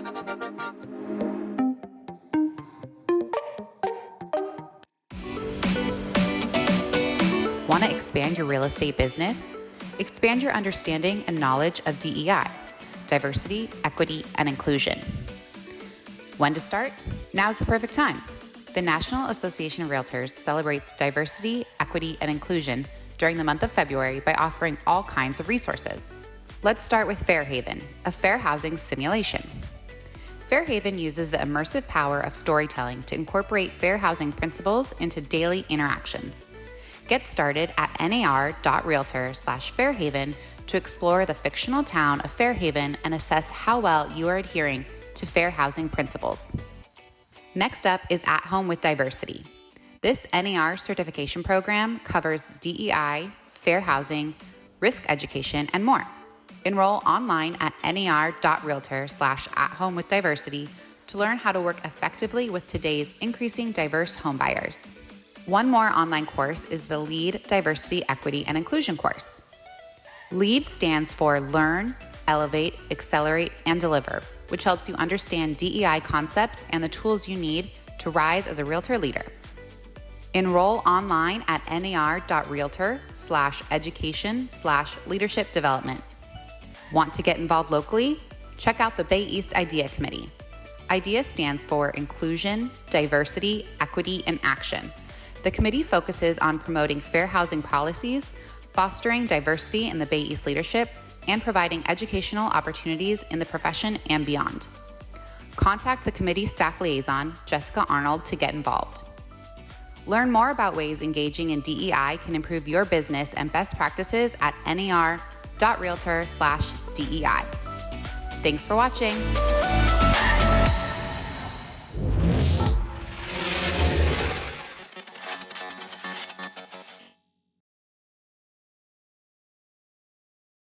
Want to expand your real estate business? Expand your understanding and knowledge of DEI, diversity, equity, and inclusion. When to start? Now's the perfect time. The National Association of Realtors celebrates diversity, equity, and inclusion during the month of February by offering all kinds of resources. Let's start with Fairhaven, a fair housing simulation. Fairhaven uses the immersive power of storytelling to incorporate fair housing principles into daily interactions. Get started at nar.realtor/Fairhaven to explore the fictional town of Fairhaven and assess how well you are adhering to fair housing principles. Next up is At Home with Diversity. This NAR certification program covers DEI, fair housing, risk education, and more. Enroll online at nar.realtor/athomewithdiversity to learn how to work effectively with today's increasing diverse homebuyers. One more online course is the LEAD Diversity, Equity, and Inclusion course. LEAD stands for Learn, Elevate, Accelerate, and Deliver, which helps you understand DEI concepts and the tools you need to rise as a realtor leader. Enroll online at nar.realtor/education/leadership development. Want to get involved locally? Check out the Bay East IDEA Committee. IDEA stands for Inclusion, Diversity, Equity, and Action. The committee focuses on promoting fair housing policies, fostering diversity in the Bay East leadership, and providing educational opportunities in the profession and beyond. Contact the committee staff liaison, Jessica Arnold, to get involved. Learn more about ways engaging in DEI can improve your business and best practices at nar.realtor/DEI. Thanks for watching.